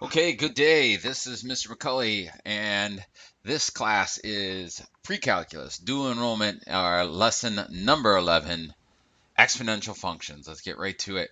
Okay, good day. This is Mr. McCully, and this class is Pre-Calculus, Dual Enrollment, our lesson number 11, Exponential Functions. Let's get right to it.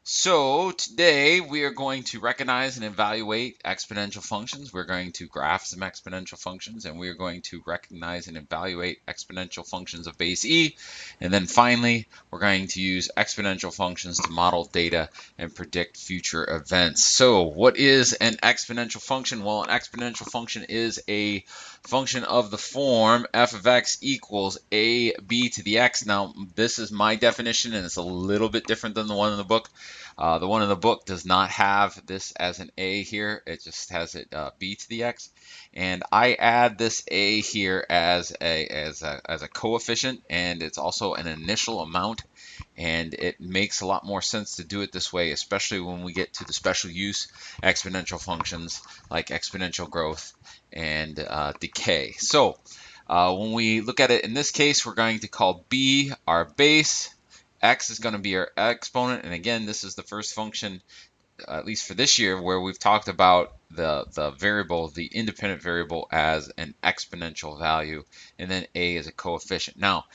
So today we are going to recognize and evaluate exponential functions. We're going to graph some exponential functions, and we're going to recognize and evaluate exponential functions of base e. And then finally, we're going to use exponential functions to model data and predict future events. So what is an exponential function? Well, an exponential function is a function of the form f of x equals a b to the x. Now, this is my definition, and it's a little bit different than the one in the book. The one in the book does not have this as an a here. It just has it b to the x. And I add this a here as a coefficient, and it's also an initial amount. And it makes a lot more sense to do it this way, especially when we get to the special use exponential functions like exponential growth and decay. So when we look at it in this case, we're going to call b our base. X is going to be our exponent, and again, this is the first function, at least for this year, where we've talked about the variable, the independent variable, as an exponential value, and then a is a coefficient. Now,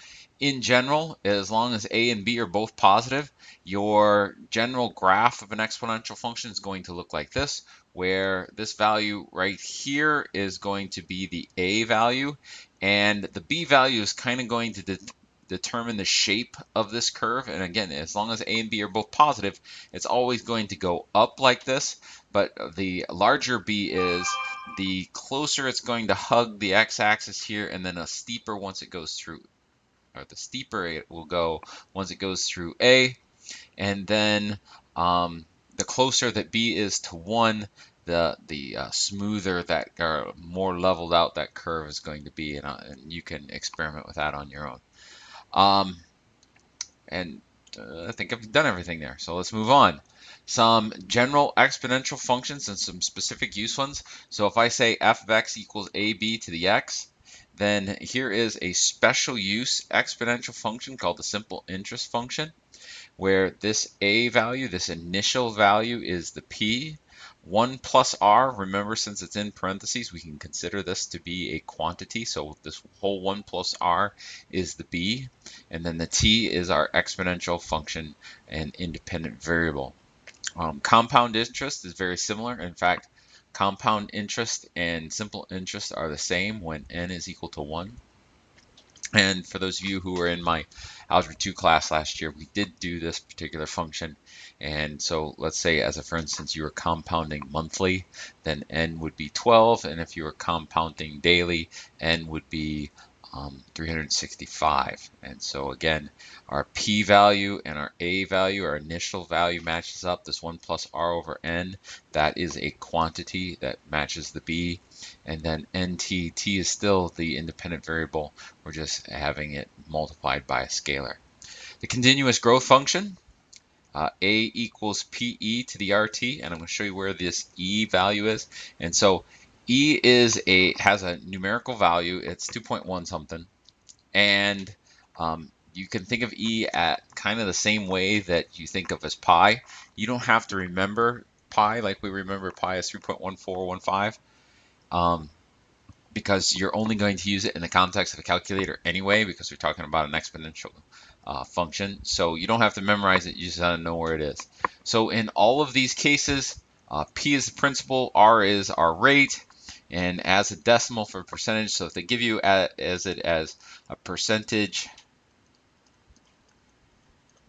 in general, as long as a and b are both positive, your general graph of an exponential function is going to look like this, where this value right here is going to be the a value, and the b value is kind of going to determine the shape of this curve. And again, as long as a and b are both positive, it's always going to go up like this. But the larger b is, the closer it's going to hug the x-axis here, and then a steeper once it goes through, or the steeper it will go once it goes through a. And then the closer that b is to 1, the smoother that, or more leveled out that curve is going to be. And you can experiment with that on your own. And I think I've done everything there. So let's move on. Some general exponential functions and some specific use ones. So if I say f of x equals ab to the x, then here is a special use exponential function called the simple interest function, where this a value, this initial value, is the p. 1 plus r, remember, since it's in parentheses, we can consider this to be a quantity. So this whole 1 plus r is the b. And then the t is our exponential function and independent variable. Compound interest is very similar. In fact, compound interest and simple interest are the same when n is equal to 1. And for those of you who were in my Algebra 2 class last year, we did do this particular function. And so let's say, as a for instance, you were compounding monthly, then n would be 12. And if you were compounding daily, n would be 365. And so again, our p value and our a value, our initial value, matches up. This 1 plus r over n, that is a quantity that matches the b. And then nt, t is still the independent variable. We're just having it multiplied by a scalar. The continuous growth function, a equals pe to the rt, and I'm going to show you where this e value is. And so e has a numerical value. It's 2.1 something, and you can think of e at kind of the same way that you think of as pi. You don't have to remember pi like we remember pi as 3.1415. Because you're only going to use it in the context of a calculator anyway, because we're talking about an exponential function. So you don't have to memorize it, you just have to know where it is. So in all of these cases, p is the principal, r is our rate, and as a decimal for percentage. So if they give you as a percentage,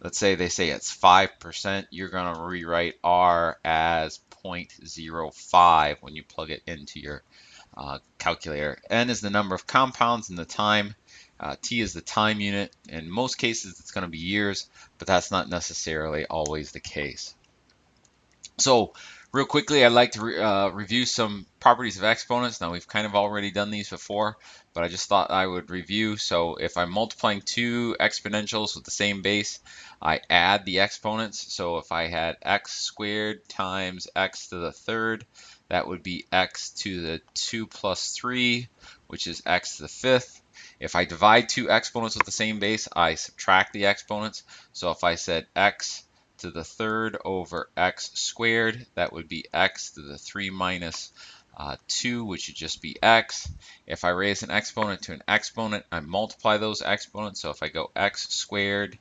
let's say they say it's 5%, you're going to rewrite r as 0.05 when you plug it into your calculator. N is the number of compounds and the time. T is the time unit. In most cases, it's going to be years, but that's not necessarily always the case. So real quickly, I'd like to review some properties of exponents. Now, we've kind of already done these before, but I just thought I would review. So if I'm multiplying two exponentials with the same base, I add the exponents. So if I had x squared times x to the third, that would be x to the 2 plus 3, which is x to the fifth. If I divide two exponents with the same base, I subtract the exponents. So if I said x to the third over x squared. That would be x to the 3 minus 2, which would just be x. If I raise an exponent to an exponent, I multiply those exponents. So if I go x squared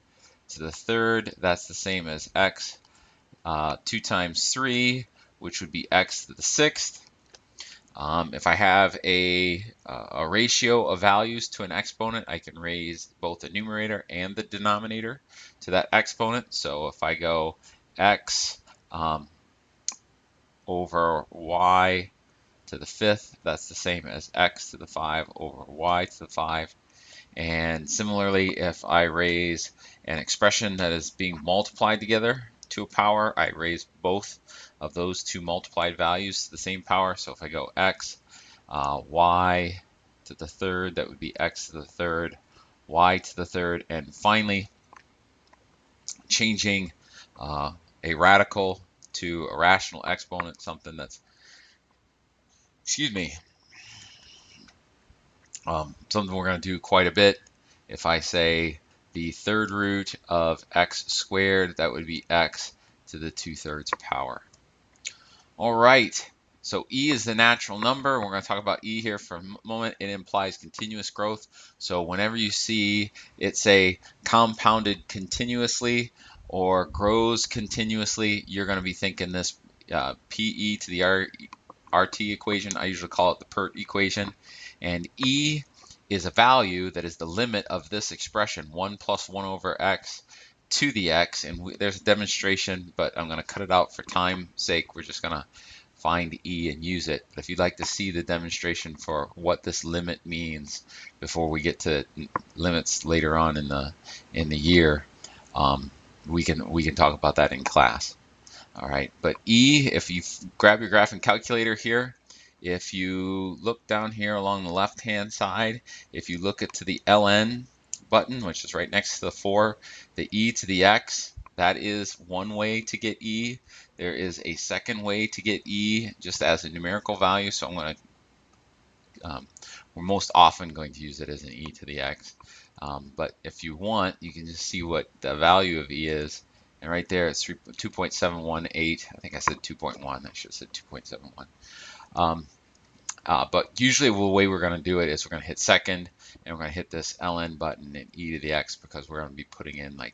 to the third, that's the same as x 2 times 3, which would be x to the sixth. If I have a ratio of values to an exponent, I can raise both the numerator and the denominator to that exponent. So if I go x over y to the fifth, that's the same as x to the 5 over y to the 5. And similarly, if I raise an expression that is being multiplied together to a power, I raise both of those two multiplied values to the same power. So if I go x, y to the third, that would be x to the third, y to the third, and finally changing a radical to a rational exponent, something that's, excuse me, something we're going to do quite a bit. If I say the third root of x squared, that would be x to the 2/3 power. All right, so e is the natural number. We're going to talk about e here for a moment. It implies continuous growth. So whenever you see it say compounded continuously or grows continuously, you're going to be thinking this PE to the RT equation. I usually call it the PERT equation. And e is a value that is the limit of this expression, 1 plus 1 over x to the x. And there's a demonstration, but I'm going to cut it out for time's sake. We're just going to find e and use it. But if you'd like to see the demonstration for what this limit means before we get to limits later on in the year, we can talk about that in class. All right, but e, if you grab your graphing calculator here, if you look down here along the left-hand side, if you look to the ln button, which is right next to the 4, the e to the x, that is one way to get e. There is a second way to get e just as a numerical value, so I'm going to, we're most often going to use it as an e to the x. But if you want, you can just see what the value of e is. And right there, it's 2.718. I think I said 2.1. I should have said 2.71. But usually the way we're going to do it is we're going to hit second, and we're going to hit this ln button and e to the x, because we're going to be putting in like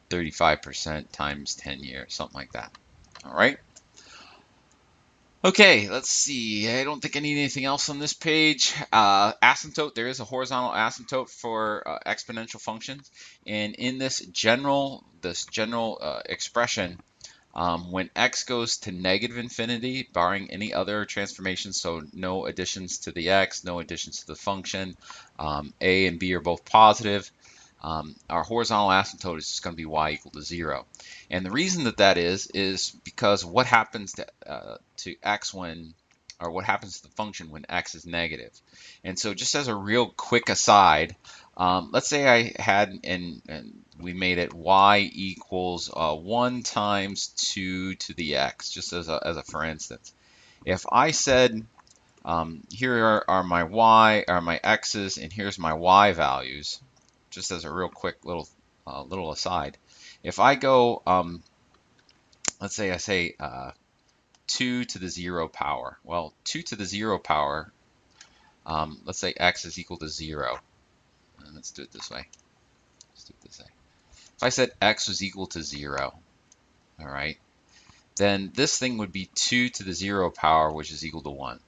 35% times 10 years, something like that. All right. Okay, let's see. I don't think I need anything else on this page. Asymptote, there is a horizontal asymptote for exponential functions. And in this general expression, when x goes to negative infinity, barring any other transformations, so no additions to the x, no additions to the function, a and b are both positive, our horizontal asymptote is just going to be y equal to 0. And the reason that is because what happens to x when, or what happens to the function when x is negative. And so just as a real quick aside, let's say I had, and we made it y equals 1 times 2 to the x, just as a for instance. If I said, here are my y, are my x's, and here's my y values, just as a real quick little aside. If I go, let's say I say 2 to the 0 power. Well, 2 to the 0 power, let's say x is equal to 0. And let's do it this way. Let's do it this way. If I said x was equal to 0, all right, then this thing would be 2 to the 0 power, which is equal to 1.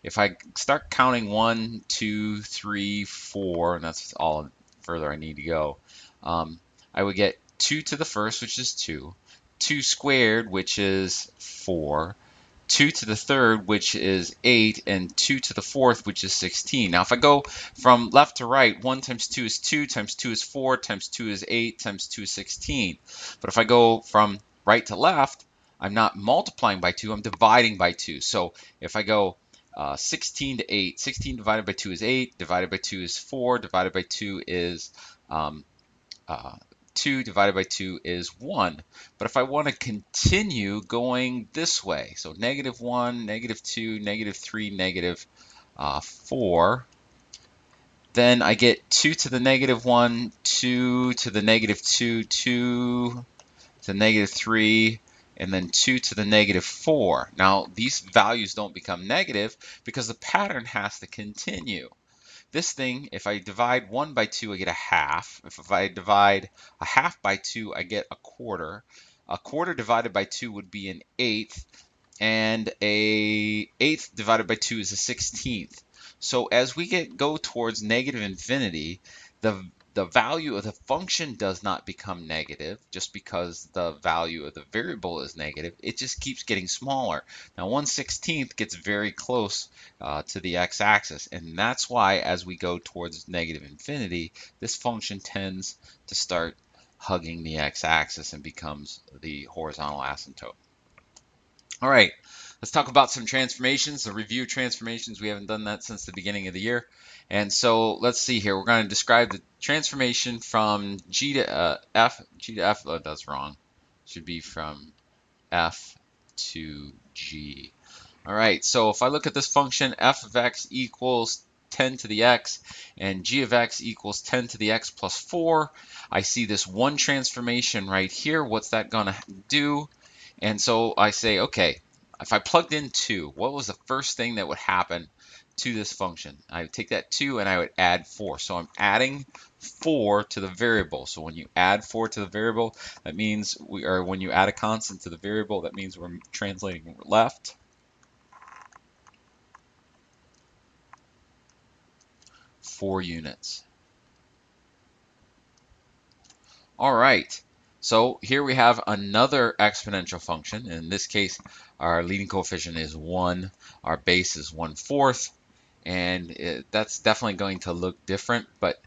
If I start counting 1, 2, 3, 4, and that's all further I need to go, I would get 2 to the first, which is 2, 2 squared, which is 4, 2 to the third, which is 8, and 2 to the fourth, which is 16. Now, if I go from left to right, 1 times 2 is 2, times 2 is 4, times 2 is 8, times 2 is 16. But if I go from right to left, I'm not multiplying by 2, I'm dividing by 2. So if I go 16 to 8, 16 divided by 2 is 8, divided by 2 is 4, divided by 2 is 2, divided by 2 is 1. But if I want to continue going this way, so negative 1, negative 2, negative 3, negative 4, then I get 2 to the negative 1, 2 to the negative 2, 2 to the negative 3, and then 2 to the negative 4. Now, these values don't become negative because the pattern has to continue. This thing, if I divide 1 by 2, I get a half. If I divide a half by 2, I get a quarter. A quarter divided by 2 would be an eighth, and a eighth divided by 2 is a 16th. So as we go towards negative infinity, the value of the function does not become negative just because the value of the variable is negative. It just keeps getting smaller. Now 1/16 gets very close to the x-axis, and that's why as we go towards negative infinity, this function tends to start hugging the x-axis and becomes the horizontal asymptote. All right, let's talk about some transformations, the review transformations. We haven't done that since the beginning of the year. And so let's see here. We're going to describe the transformation from G to F. G to F, oh, that's wrong. Should be from F to G. All right, so if I look at this function, f of x equals 10 to the x, and g of x equals 10 to the x plus 4, I see this one transformation right here. What's that going to do? And so I say, okay, if I plugged in 2, what was the first thing that would happen to this function? I would take that 2 and I would add 4. So I'm adding 4 to the variable. So when you add 4 to the variable, that means when you add a constant to the variable, that means we're translating left 4 units. All right, so here we have another exponential function. In this case, our leading coefficient is 1, our base is 1/4, and that's definitely going to look different, but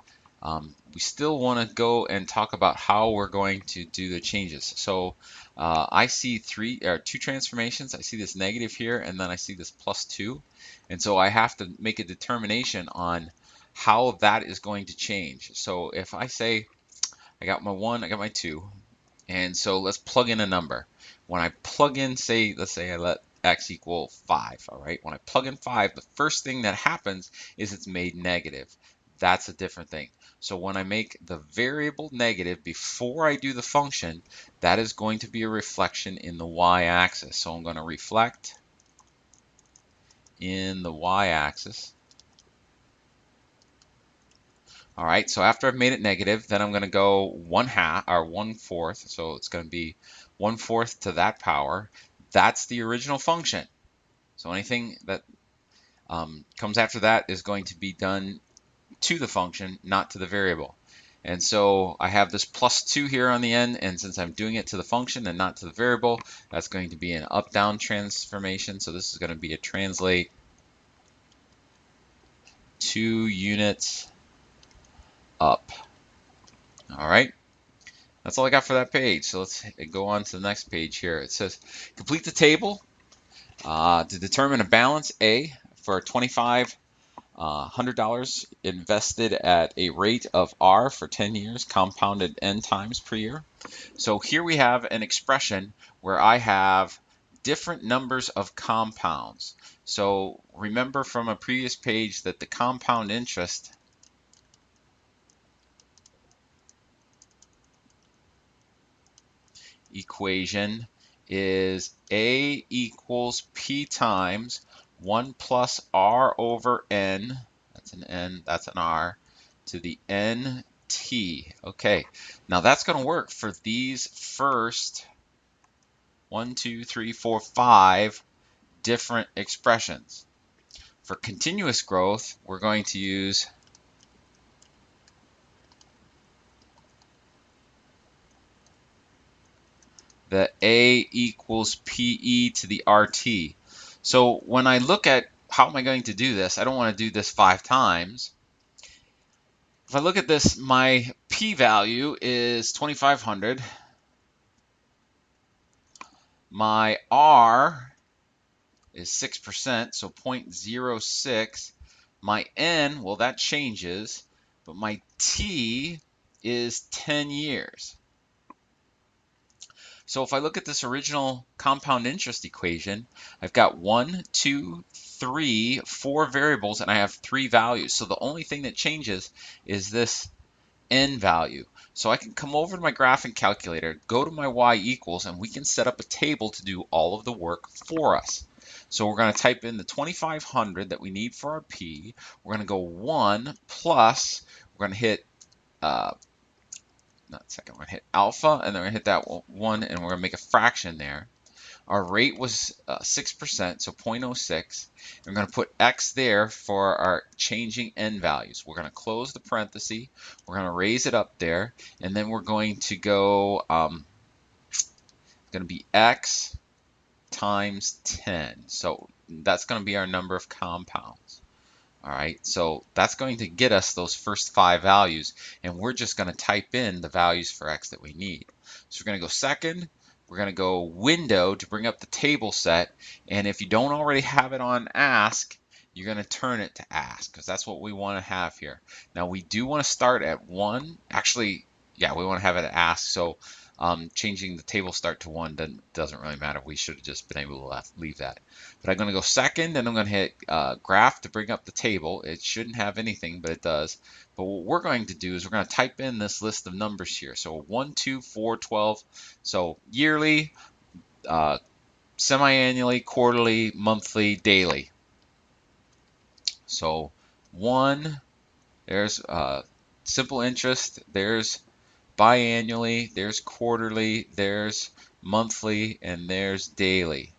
we still want to go and talk about how we're going to do the changes. So I see two transformations. I see this negative here, and then I see this +2, and so I have to make a determination on how that is going to change. So if I say I got my 1, I got my 2, and so let's plug in a number. When I plug in, let's say I let x equal 5, all right? When I plug in 5, the first thing that happens is it's made negative. That's a different thing. So when I make the variable negative before I do the function, that is going to be a reflection in the y-axis. So I'm going to reflect in the y-axis. All right, so after I've made it negative, then I'm going to go 1/2 or 1/4. So it's going to be 1/4 to that power. That's the original function. So anything that comes after that is going to be done to the function, not to the variable. And so I have this +2 here on the end, and since I'm doing it to the function and not to the variable, that's going to be an up-down transformation. So this is going to be a translate 2 units up. All right. That's all I got for that page. So let's go on to the next page here. It says, complete the table to determine a balance A for $2,500 invested at a rate of R for 10 years, compounded N times per year. So here we have an expression where I have different numbers of compounds. So remember from a previous page that the compound interest equation is A equals P times 1 plus R over N, that's an N, that's an R, to the NT. Okay, now that's going to work for these first 1, 2, 3, 4, 5 different expressions. For continuous growth, we're going to use the A equals PE to the RT. So when I look at how am I going to do this, I don't want to do this 5 times. If I look at this, my p-value is 2,500. My R is 6%, so 0.06. My N, well, that changes, but my T is 10 years. So if I look at this original compound interest equation, I've got 1, 2, 3, 4 variables, and I have 3 values. So the only thing that changes is this N value. So I can come over to my graphing calculator, go to my y equals, and we can set up a table to do all of the work for us. So we're going to type in the 2500 that we need for our p. We're going to go 1 plus, we're going to hit not second, we're going to hit alpha, and then we're going to hit that 1, and we're going to make a fraction there. Our rate was 6%, so 0.06. We're going to put x there for our changing n values. We're going to close the parenthesis. We're going to raise it up there, and then we're going to go, it's going to be x times 10. So that's going to be our number of compounds. All right, so that's going to get us those first 5 values, and we're just going to type in the values for x that we need. So we're going to go second, we're going to go window to bring up the table set, and if you don't already have it on ask, you're going to turn it to ask, because that's what we want to have here. Now we do want to start at 1, actually, yeah, we want to have it at ask, so changing the table start to 1 doesn't really matter. We should have just been able to leave that. But I'm going to go second, and I'm going to hit graph to bring up the table. It shouldn't have anything, but it does. But what we're going to do is we're going to type in this list of numbers here. So 1, 2, 4, 12. So yearly, semi-annually, quarterly, monthly, daily. So 1, there's simple interest, there's biannually, there's quarterly, there's monthly, and there's daily.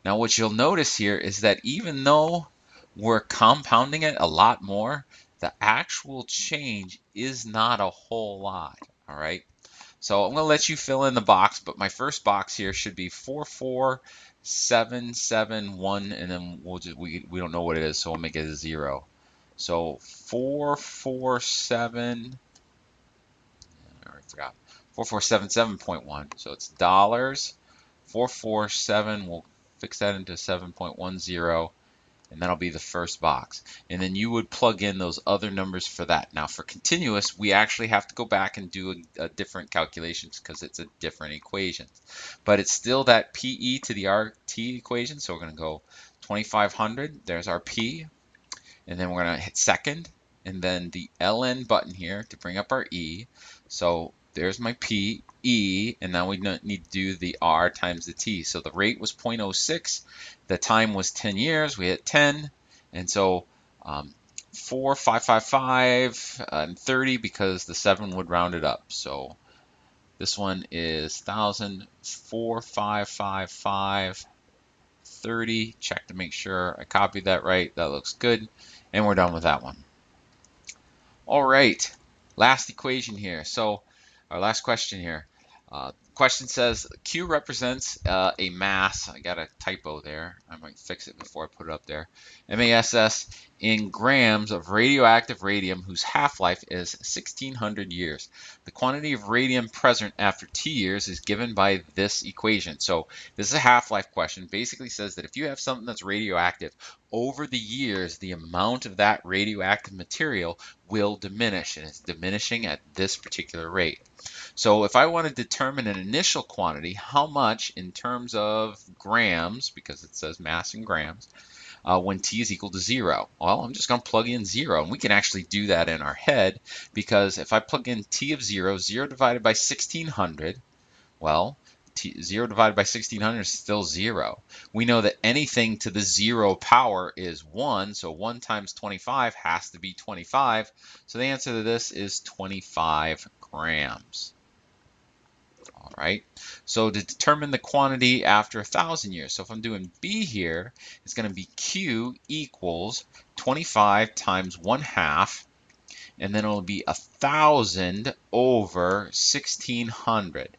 Now what you'll notice here is that even though we're compounding it a lot more, the actual change is not a whole lot, all right? So I'm going to let you fill in the box, but my first box here should be 44771, and then we don't know what it is, so we'll make it a 0. So 447, I forgot, 4477.1. So it's dollars. 447, we'll fix that into 7.10, and that'll be the first box. And then you would plug in those other numbers for that. Now for continuous, we actually have to go back and do a different calculations because it's a different equation. But it's still that PE to the RT equation, so we're going to go 2500, there's our P, and then we're going to hit second, and then the LN button here to bring up our E. So there's my P, E, and now we need to do the R times the T. So the rate was 0.06, the time was 10 years, we hit 10, and so 4, 5, 5, 5, and 30 because the 7 would round it up. So this one is 1,000, 4, 5, 5, 5, 30. Check to make sure I copied that right. That looks good. And we're done with that one. All right, last equation here. So our last question here. Question says Q represents a mass. I got a typo there. I might fix it before I put it up there. MASS in grams of radioactive radium whose half-life is 1600 years. The quantity of radium present after T years is given by this equation. So this is a half-life question. Basically says that if you have something that's radioactive, over the years, the amount of that radioactive material will diminish, and it's diminishing at this particular rate. So if I want to determine an initial quantity, how much in terms of grams, because it says mass in grams, when T is equal to 0? Well, I'm just going to plug in 0, and we can actually do that in our head, because if I plug in T of 0, 0 divided by 1600, well, 0 divided by 1600 is still 0. We know that anything to the 0 power is 1, so 1 times 25 has to be 25. So the answer to this is 25 grams. All right, so to determine the quantity after 1,000 years, so if I'm doing B here, it's going to be Q equals 25 times 1/2, and then it'll be 1,000 over 1,600.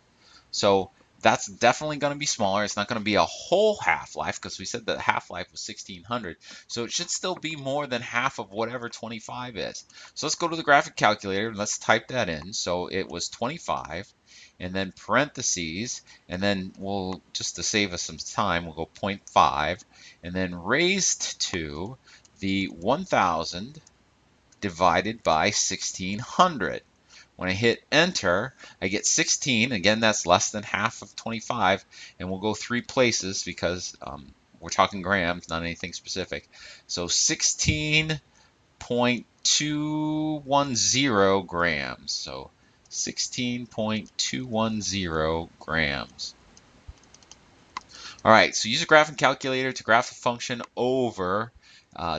So that's definitely going to be smaller. It's not going to be a whole half-life because we said that half-life was 1,600. So it should still be more than half of whatever 25 is. So let's go to the graphic calculator and let's type that in. So it was 25, and then parentheses, and then we'll, just to save us some time, we'll go 0.5, and then raised to the 1,000 divided by 1,600. When I hit enter, I get 16. Again, that's less than half of 25, and we'll go 3 places because we're talking grams, not anything specific. So 16.210 grams. So 16.210 grams. All right, so use a graphing calculator to graph a function over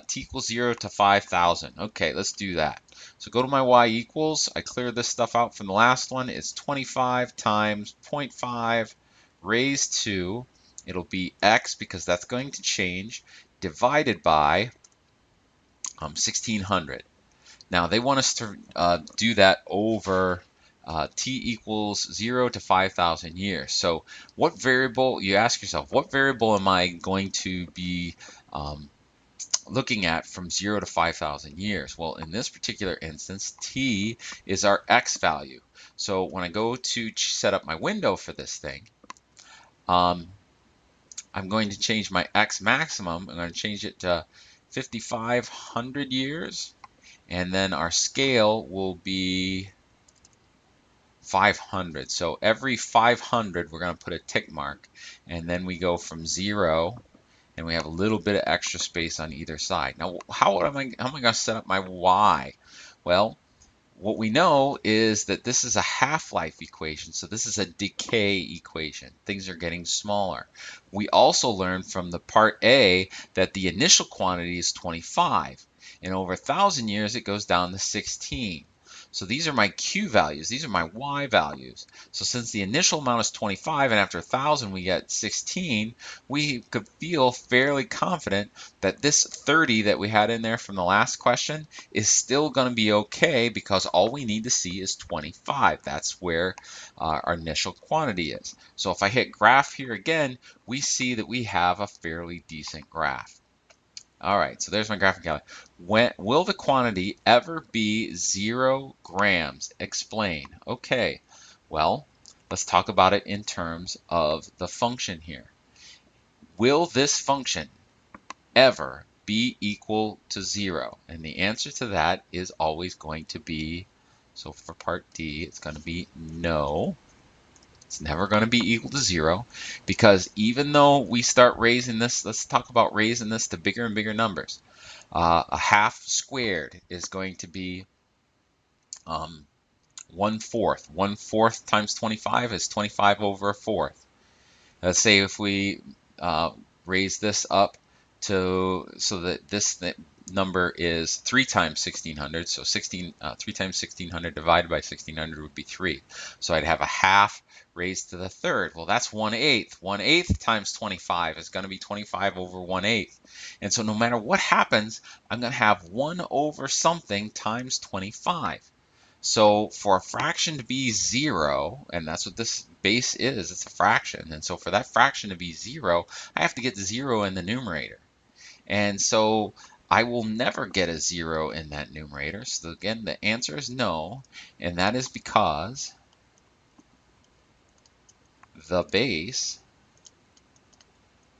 t equals 0 to 5,000. Okay, let's do that. So go to my y equals. I cleared this stuff out from the last one. It's 25 times 0.5 raised to, it'll be x because that's going to change, divided by 1,600. Now they want us to do that over t equals 0 to 5,000 years. So what variable, you ask yourself, what variable am I going to be looking at from 0 to 5,000 years? Well, in this particular instance, t is our x value. So when I go to set up my window for this thing, I'm going to change my x maximum. I'm going to change it to 5,500 years. And then our scale will be 500. So every 500, we're going to put a tick mark. And then we go from 0, and we have a little bit of extra space on either side. Now, how am I going to set up my y? Well, what we know is that this is a half-life equation, so this is a decay equation. Things are getting smaller. We also learned from the part A that the initial quantity is 25. And over 1,000 years, it goes down to 16. So these are my Q values. These are my Y values. So since the initial amount is 25 and after 1,000 we get 16, we could feel fairly confident that this 30 that we had in there from the last question is still going to be okay because all we need to see is 25. That's where our initial quantity is. So if I hit graph here again, we see that we have a fairly decent graph. All right, so there's my graphing calculator. Will the quantity ever be 0 grams? Explain. Okay, well, let's talk about it in terms of the function here. Will this function ever be equal to 0? And the answer to that is always going to be, so for part D, it's going to be no. It's never going to be equal to 0 because even though we start raising this, let's talk about raising this to bigger and bigger numbers. A half squared is going to be 1/4. 1/4 times 25 is 25 over a fourth. Let's say if we raise this up to so that this number is 3 times 1,600, so 3 times 1,600 divided by 1,600 would be 3. So I'd have a half raised to the third. Well, that's 1/8. 1/8 times 25 is going to be 25 over 1/8. And so no matter what happens, I'm going to have 1 over something times 25. So for a fraction to be 0, and that's what this base is, it's a fraction. And so for that fraction to be 0, I have to get 0 in the numerator. And so I will never get a 0 in that numerator. So again, the answer is no, and that is because the base,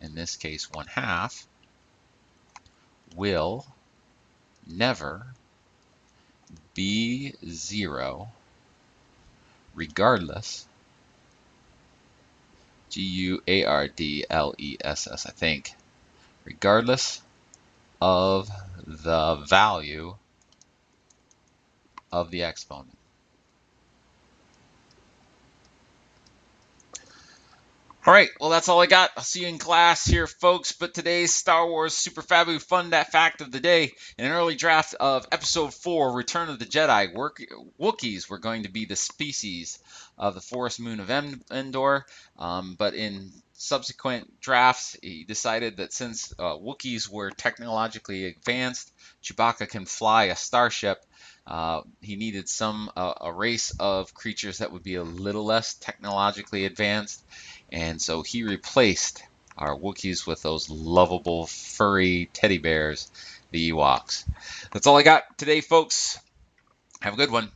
in this case 1/2, will never be 0 regardless, G-U-A-R-D-L-E-S-S, I think, regardless of the value of the exponent. All right, well, that's all I got. I'll see you in class here, folks. But today's Star Wars Super Fabu Fun That Fact of the Day, in an early draft of Episode 4, Return of the Jedi, Wookiees were going to be the species of the forest moon of Endor. But in subsequent drafts, he decided that since Wookiees were technologically advanced, Chewbacca can fly a starship. He needed a race of creatures that would be a little less technologically advanced. And so he replaced our Wookiees with those lovable, furry teddy bears, the Ewoks. That's all I got today, folks. Have a good one.